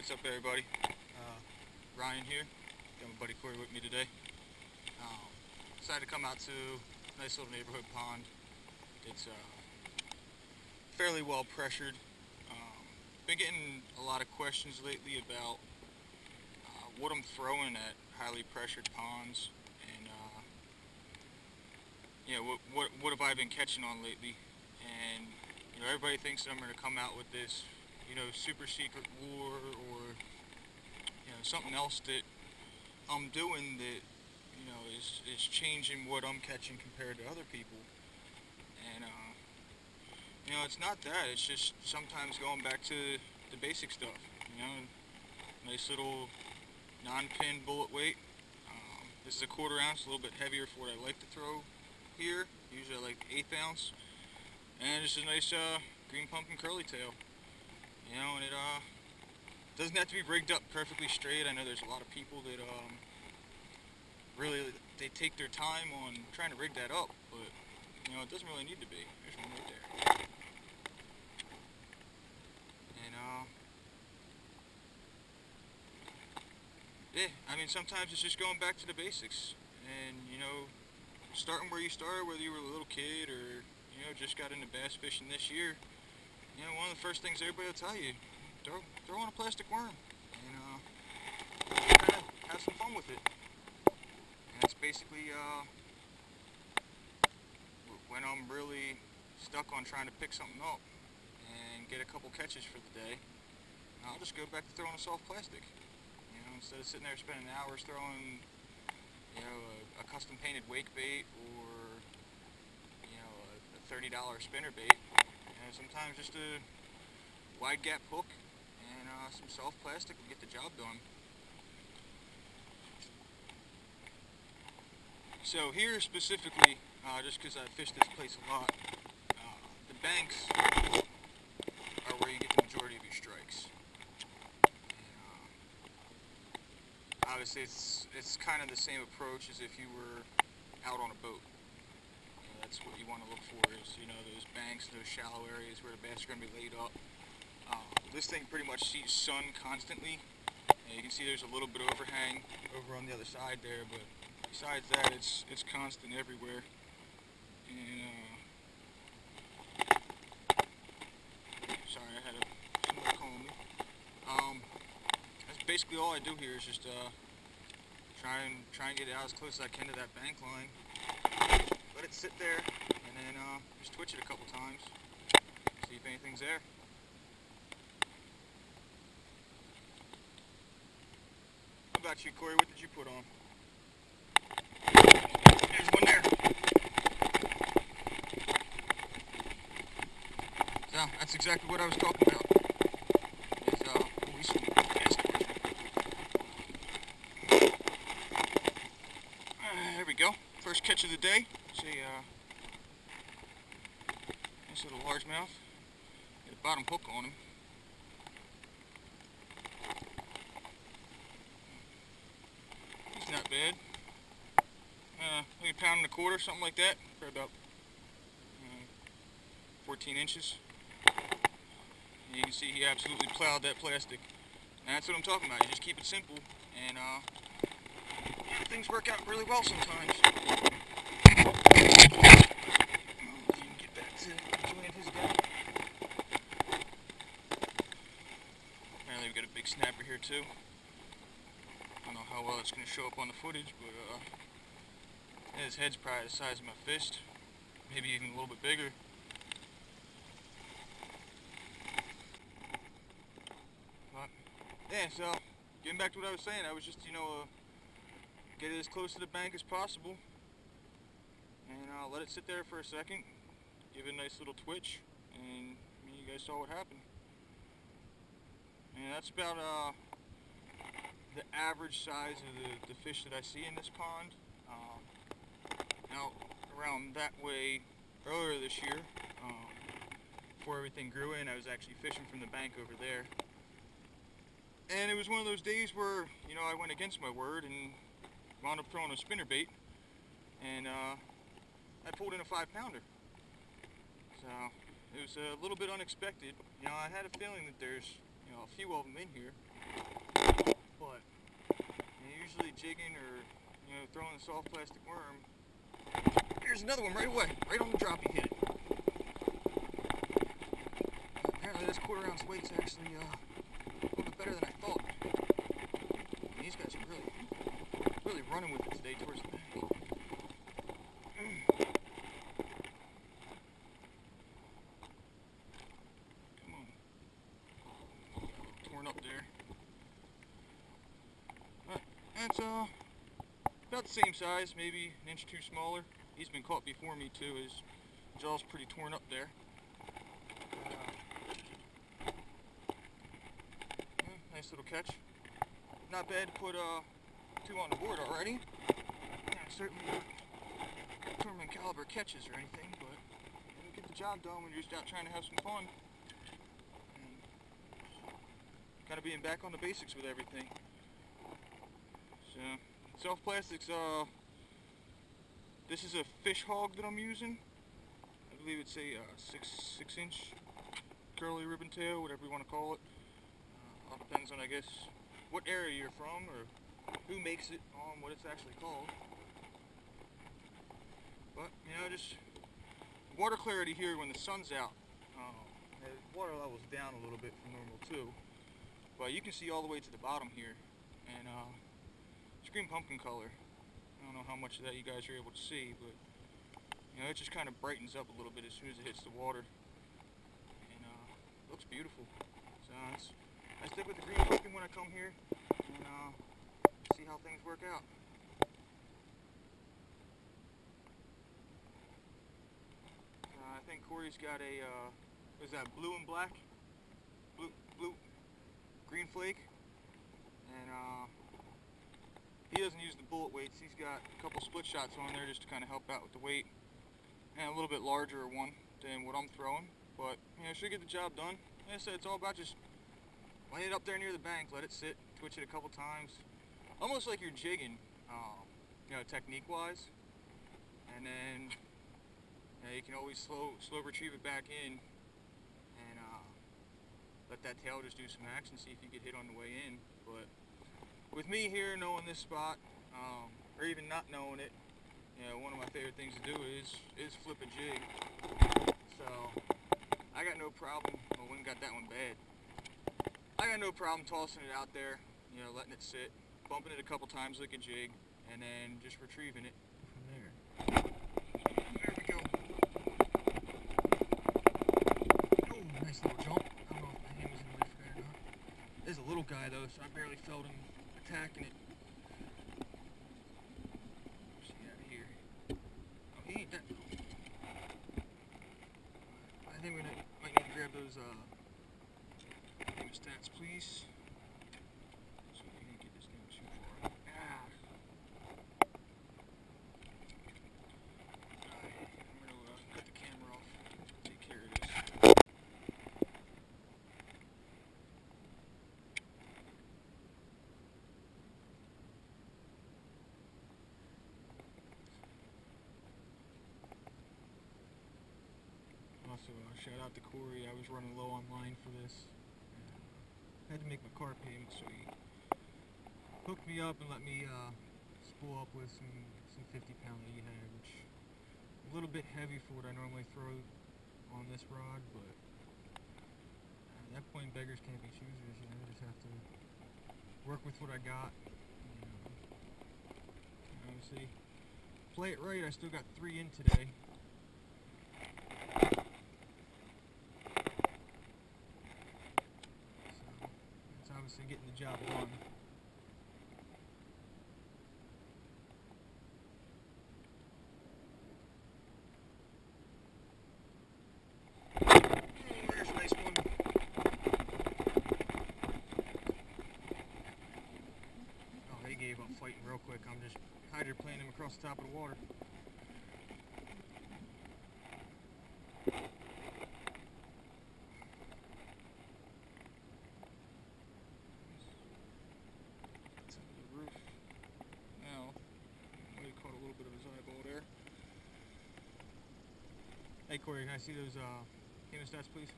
What's up, everybody? Ryan here. Got my buddy Cory with me today. Decided to come out to a nice little neighborhood pond. It's fairly well pressured. Been getting a lot of questions lately about what I'm throwing at highly pressured ponds, and what have I been catching on lately? And everybody thinks that I'm going to come out with this super secret lure, or something else that I'm doing that is changing what I'm catching compared to other people. And it's not that. It's just sometimes going back to the basic stuff. Nice little non-pin bullet weight. This is a 1/4 ounce, a little bit heavier for what I like to throw here. Usually I like the 1/8 ounce. And this is a nice green pumpkin curly tail. And it doesn't have to be rigged up perfectly straight. I know there's a lot of people that really they take their time on trying to rig that up, but it doesn't really need to be. There's one right there. And yeah, I mean, sometimes it's just going back to the basics, and starting where you started, whether you were a little kid or just got into bass fishing this year. One of the first things everybody will tell you, throw on a plastic worm and kind of have some fun with it. And that's basically when I'm really stuck on trying to pick something up and get a couple catches for the day, I'll just go back to throwing a soft plastic. Instead of sitting there spending hours throwing a custom painted wake bait or a $30 spinner bait. Sometimes just a wide gap hook and some soft plastic will get the job done. So here specifically, just because I fished this place a lot, the banks are where you get the majority of your strikes. And, obviously it's kind of the same approach as if you were out on a boat. That's what you want to look for, is those banks, those shallow areas where the bass are going to be laid up. This thing pretty much sees sun constantly. You can see there's a little bit of overhang over on the other side there, but besides that, it's constant everywhere. And sorry, I had someone calling me. That's basically all I do here, is just try and get it out as close as I can to that bank line. Let it sit there, and then just twitch it a couple times, see if anything's there. How about you, Cory? What did you put on? There's one there. So, that's exactly what I was talking about. There we go. First catch of the day. It's a nice little largemouth. Get a bottom hook on him. He's not bad. Maybe £1.25, something like that, for about 14 inches. And you can see he absolutely plowed that plastic. And that's what I'm talking about. You just keep it simple, and things work out really well sometimes. Get back to enjoying his day. Apparently we've got a big snapper here too. I don't know how well it's going to show up on the footage, but his head's probably the size of my fist, maybe even a little bit bigger. But yeah, so getting back to what I was saying, I was just get it as close to the bank as possible, and let it sit there for a second, give it a nice little twitch, and you guys saw what happened. And that's about the average size of the fish that I see in this pond. Now, around that way earlier this year, before everything grew in, I was actually fishing from the bank over there. And it was one of those days where, I went against my word and wound up throwing a spinner bait, and I pulled in a 5-pounder. So it was a little bit unexpected. I had a feeling that there's a few of them in here. but usually jigging or throwing a soft plastic worm. Here's another one right away, right on the drop he hit it. Apparently this 1/4 ounce weight's actually a little bit better than I thought. And these guys are really running with it today towards the bank. Come on. Torn up there. That's about the same size, maybe an inch or two smaller. He's been caught before me too. His jaw's pretty torn up there. Nice little catch. Not bad to put 2 on the board already. Certainly not tournament caliber catches or anything, but you get the job done when you're just out trying to have some fun. And kind of being back on the basics with everything. So, soft plastics, this is a fish hog that I'm using. I believe it's a 6 inch curly ribbon tail, whatever you want to call it. All depends on, I guess, what area you're from or who makes it, what it's actually called. But, just water clarity here when the sun's out. The water level's down a little bit from normal too. But you can see all the way to the bottom here. And it's green pumpkin color. I don't know how much of that you guys are able to see, but it just kind of brightens up a little bit as soon as it hits the water. And looks beautiful. So I stick with the green pumpkin when I come here and see how things work out. I think Cory's got a, what is that, blue and black? Blue, green flake. And he doesn't use the bullet weights. He's got a couple split shots on there just to kind of help out with the weight. And a little bit larger one than what I'm throwing. But, should get the job done. Like I said, it's all about just lay it up there near the bank, let it sit, twitch it a couple times. Almost like you're jigging, technique-wise. And then you can always slow retrieve it back in and let that tail just do some action, see if you get hit on the way in. But with me here knowing this spot, or even not knowing it, one of my favorite things to do is flip a jig. So I got no problem. Well, we got that one bad. I got no problem tossing it out there, letting it sit, bumping it a couple times like a jig, and then just retrieving it from there. There we go. Oh, nice little jump. I don't know if my hand was in the way for that or not. There's a little guy though, so I barely felt him attacking it. Where's he out of here? Oh, he ain't that little. I think we might need to grab those stats, please. So we can get this down too far. Alright, I'm gonna cut the camera off. Take care of this. Also, shout out to Cory. I was running low on line for this. Had to make my car payment, so he hooked me up and let me spool up with some 50-pound E-hag, which is a little bit heavy for what I normally throw on this rod, but at that point beggars can't be choosers, I just have to work with what I got. Obviously, play it right. I still got 3 in today. Obviously getting the job done. There's a nice one. Oh, they gave up fighting real quick. I'm just hydroplaning him across the top of the water. Hey Cory, can I see those hemostats, please?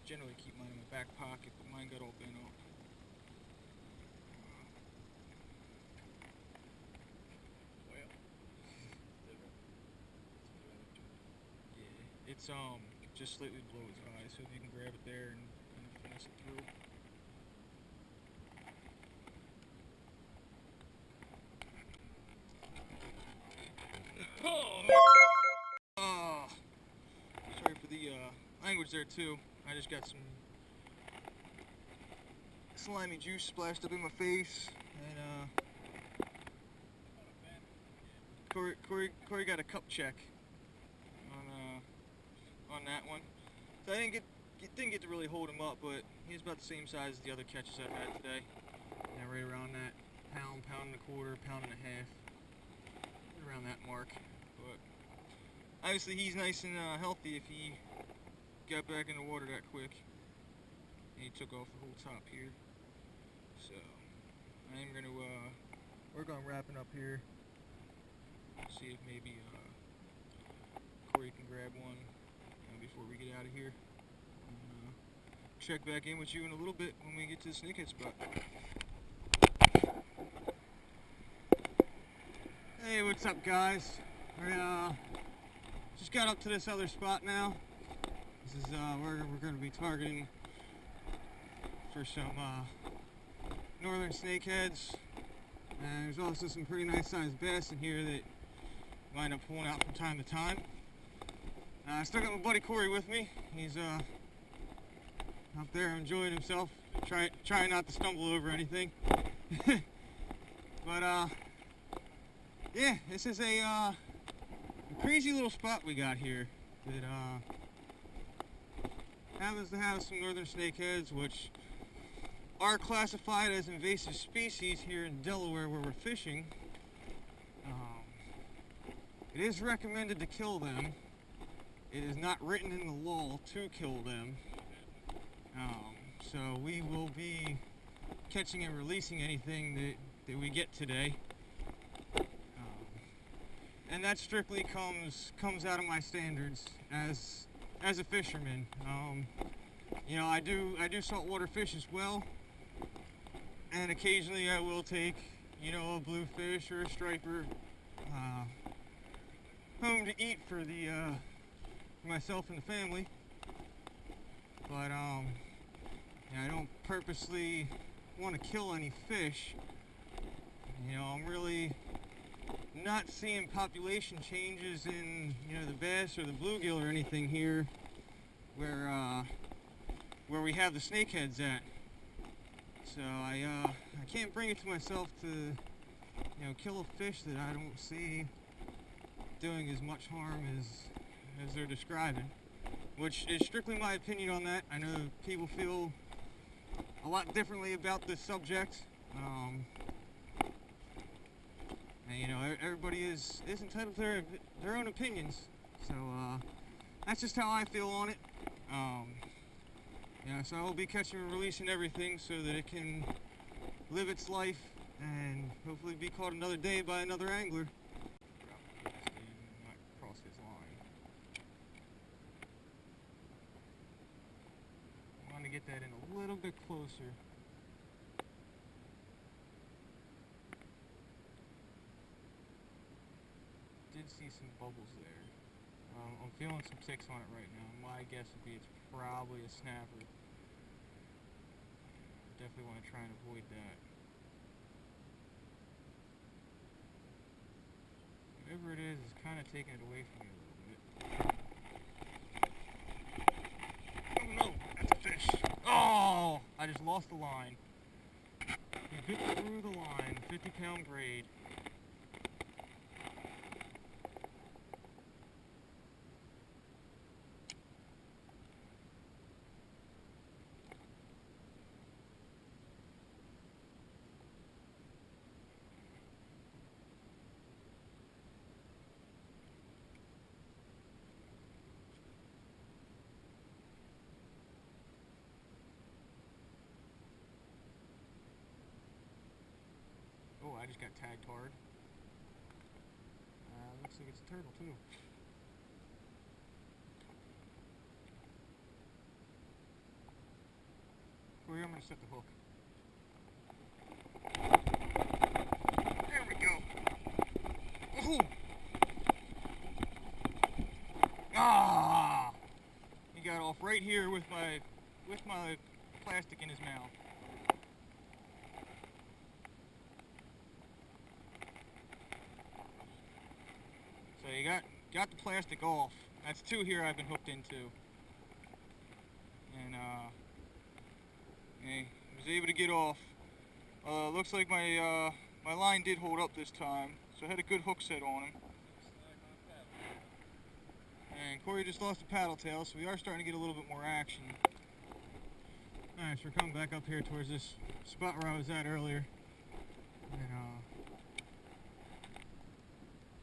Generally keep mine in my back pocket, but mine got all bent up. it's just slightly below his eye, so if you can grab it there and finesse it through. Oh, sorry for the language there too. I just got some slimy juice splashed up in my face, and Cory got a cup check on that one. So I didn't get to really hold him up, but he's about the same size as the other catches I've had today. Yeah, right around that pound, pound and a quarter, pound and a half, around that mark. But obviously he's nice and healthy if he got back in the water that quick. And he took off the whole top here. So I am going to work on wrapping up here. See if maybe Cory can grab one before we get out of here. And, check back in with you in a little bit when we get to the snakehead spot. Hey, what's up, guys? I just got up to this other spot now. This is where we're going to be targeting for some northern snakeheads. And there's also some pretty nice sized bass in here that wind up pulling out from time to time. I still got my buddy Cory with me. He's up there enjoying himself, trying not to stumble over anything. But yeah, this is a crazy little spot we got here that happens to have some northern snakeheads, which are classified as invasive species here in Delaware where we're fishing. It is recommended to kill them. It is not written in the law to kill them. So we will be catching and releasing anything that we get today. And that strictly comes out of my standards as a fisherman. You know, I do saltwater fish as well, and occasionally I will take, you know, a bluefish or a striper home to eat for myself and the family. But yeah, I don't purposely want to kill any fish. You know, I'm really not seeing population changes in, you know, the bass or the bluegill or anything here where we have the snakeheads at. So I can't bring it to myself to, you know, kill a fish that I don't see doing as much harm as they're describing, which is strictly my opinion on that. I know people feel a lot differently about this subject. And, you know, everybody is entitled to their own opinions. So that's just how I feel on it. Yeah, so I'll be catching and releasing everything so that it can live its life and hopefully be caught another day by another angler. Not cross his line. I want to get that in a little bit closer. Did see some bubbles there. I'm feeling some ticks on it right now. My guess would be it's probably a snapper. Definitely want to try and avoid that. Whatever it is kind of taking it away from me a little bit. Oh no, that's a fish. Oh, I just lost the line. He bit through the line, 50-pound braid. Oh, I just got tagged hard. Looks like it's a turtle too. Cory, I'm going to set the hook. There we go. Oh! Ah! right here with my plastic in his mouth. So you got the plastic off. That's 2 here I've been hooked into. And I was able to get off. Looks like my my line did hold up this time, so I had a good hook set on him. And Cory just lost the paddle tail, so we are starting to get a little bit more action. Alright, so we're coming back up here towards this spot where I was at earlier. And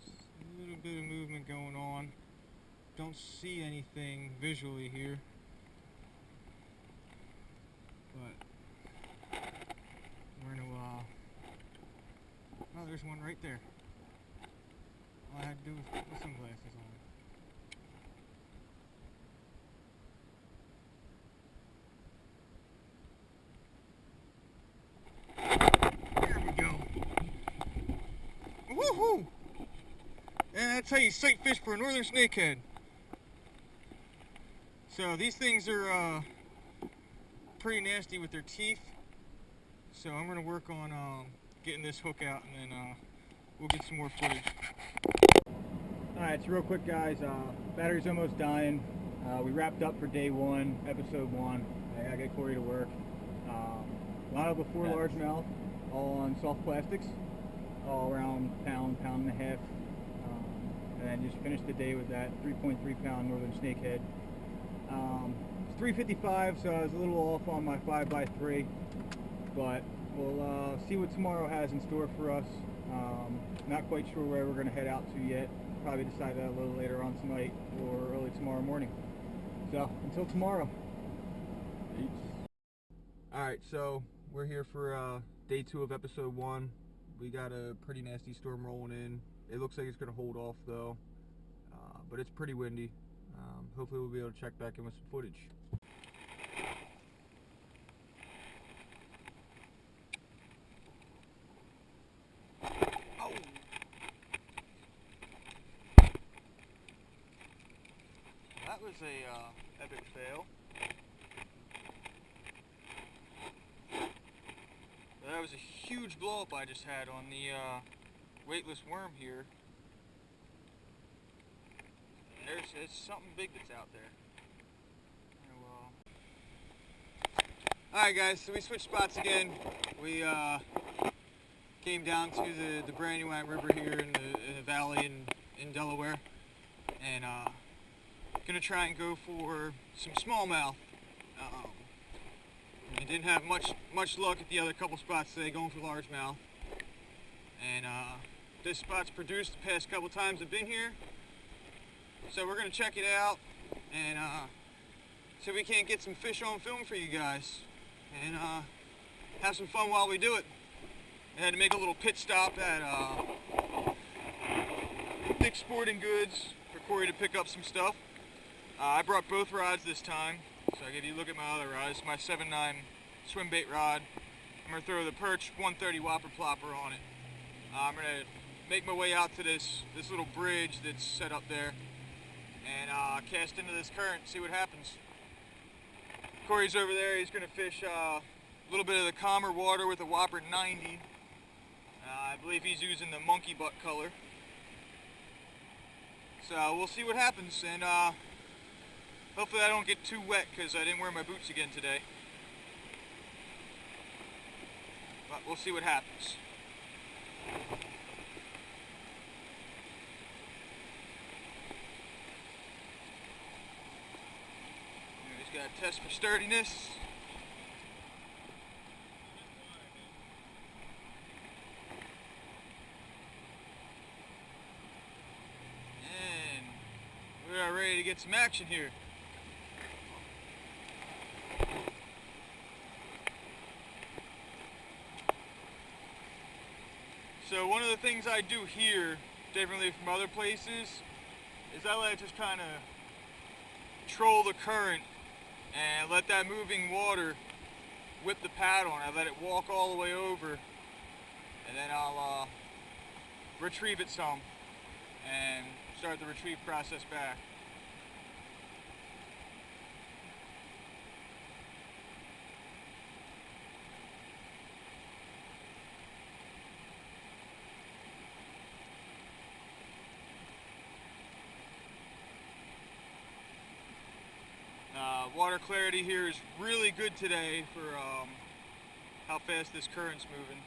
a little bit of movement going on. Don't see anything visually here. But we're gonna oh, there's one right there. All I had to do was put my sunglasses on. There we go. Woohoo! And that's how you sight fish for a northern snakehead. So these things are pretty nasty with their teeth. So I'm going to work on getting this hook out, and then we'll get some more footage. Alright, so real quick guys, battery's almost dying. We wrapped up for day 1, episode 1. I gotta get Cory to work. Line up with 4 largemouth, all on soft plastics, all around pound and a half. And then just finished the day with that 3.3 pound northern snakehead. It's 3:55, so I was a little off on my 5x3, but we'll see what tomorrow has in store for us. Not quite sure where we're going to head out to yet. Probably decide that a little later on tonight or early tomorrow morning. So until tomorrow. Peace. Alright, so we're here for day 2 of episode 1. We got a pretty nasty storm rolling in. It looks like it's going to hold off though, but it's pretty windy. Hopefully we'll be able to check back in with some footage. Oh. That was a epic fail. That was a huge blow up I just had on the weightless worm here. There's something big that's out there. Alright guys, so we switched spots again. We came down to the Brandywine River here in the valley in Delaware, and gonna try and go for some smallmouth. I didn't have much luck at the other couple spots today going for largemouth, and this spot's produced the past couple times I've been here, so we're gonna check it out and see if we can't get some fish on film for you guys, and have some fun while we do it. I had to make a little pit stop at Dick's Sporting Goods for Cory to pick up some stuff. I brought both rods this time, so I'll give you a look at my other rod. It's my 7.9 swim bait rod. I'm going to throw the Perch 130 Whopper Plopper on it. I'm going to make my way out to this little bridge that's set up there and cast into this current and see what happens. Cory's over there. He's going to fish a little bit of the calmer water with a Whopper 90. I believe he's using the monkey butt color. So we'll see what happens, and hopefully I don't get too wet because I didn't wear my boots again today. But we'll see what happens. He's got to test for sturdiness. We are ready to get some action here. So one of the things I do here, differently from other places, is I let it just kind of control the current and let that moving water whip the paddle, and I let it walk all the way over, and then I'll retrieve it some and start the retrieve process back. Water clarity here is really good today for how fast this current's moving.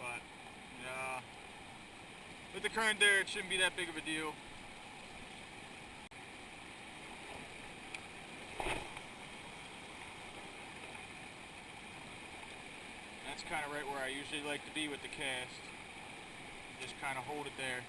But yeah, with the current there, it shouldn't be that big of a deal. That's kind of right where I usually like to be with the cast. Just kind of hold it there.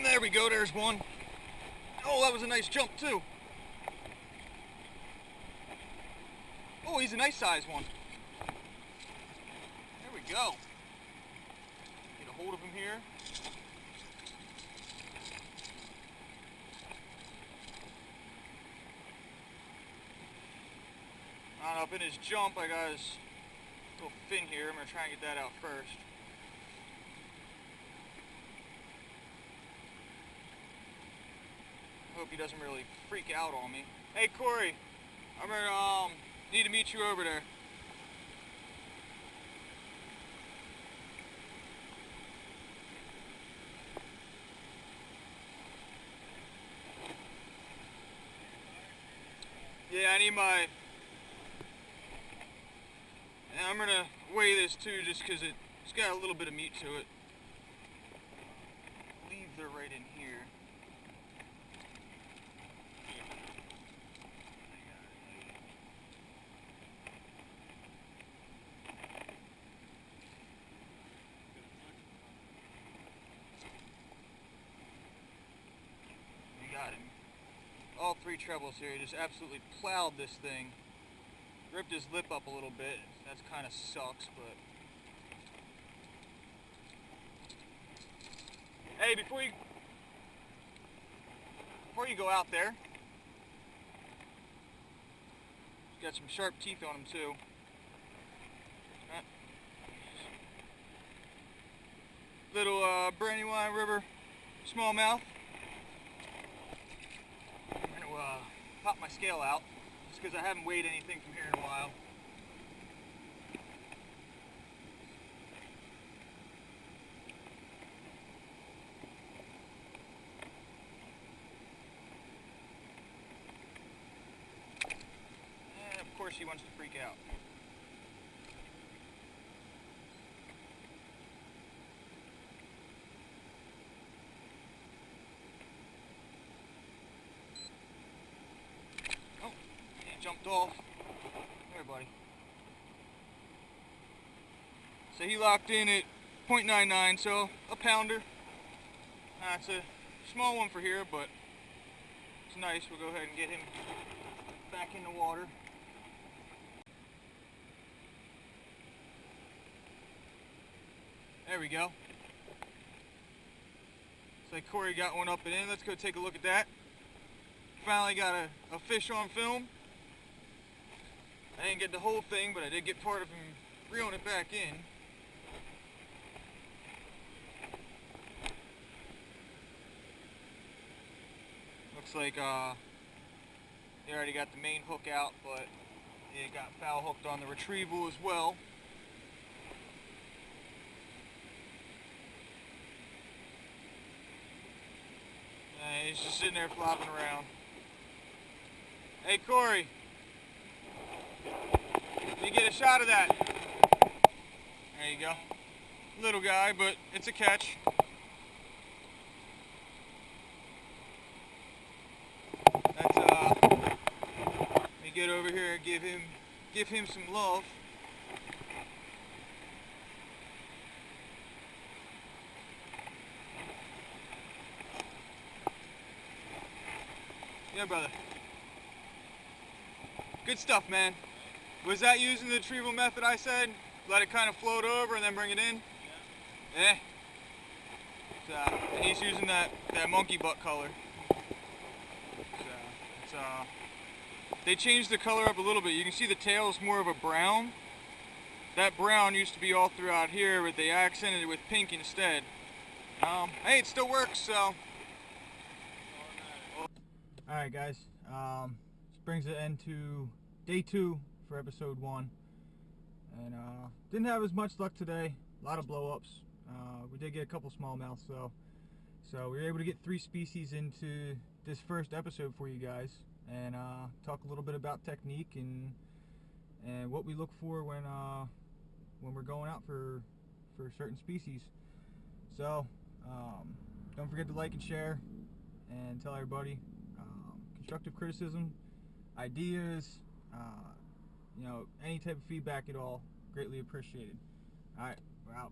There we go, there's one. Oh, that was a nice jump too. Oh, he's a nice sized one. There we go. Get a hold of him here. Up in his jump, I got his little fin here. I'm going to try and get that out first. Hope he doesn't really freak out on me. Hey Cory, I'm gonna need to meet you over there. Yeah, I need my... And I'm gonna weigh this too, just because it's got a little bit of meat to it. I believe they're right in here. Got him. All three trebles here. He just absolutely plowed this thing. Ripped his lip up a little bit. That kind of sucks, but... Hey, before you go out there, he's got some sharp teeth on him too. Little Brandywine River smallmouth. Pop my scale out, just because I haven't weighed anything from here in a while. And of course he wants to freak out. Jumped off. There, buddy. So he locked in at 0.99, so a pounder. It's a small one for here, but it's nice. We'll go ahead and get him back in the water. There we go. Looks like Cory got one up and in. Let's go take a look at that. Finally got a fish on film. I didn't get the whole thing, but I did get part of him reeling it back in. Looks like they already got the main hook out, but it got foul hooked on the retrieval as well. And he's just sitting there flopping around. Hey Cory! You get a shot of that. There you go. Little guy, but it's a catch. get over here and give him some love. Yeah, brother. Good stuff, man. Was that using the retrieval method I said? Let it kind of float over and then bring it in? Yeah. And he's using that monkey butt color. They changed the color up a little bit. You can see the tail is more of a brown. That brown used to be all throughout here, but they accented it with pink instead. Hey, it still works, so. Alright guys, this brings an end to day 2 for episode 1. And didn't have as much luck today. A lot of blow-ups. We did get a couple smallmouths though. So we were able to get 3 species into this first episode for you guys, and talk a little bit about technique and what we look for when we're going out for certain species. So don't forget to like and share and tell everybody. Constructive criticism, ideas, you know, any type of feedback at all, greatly appreciated. Alright, we're out.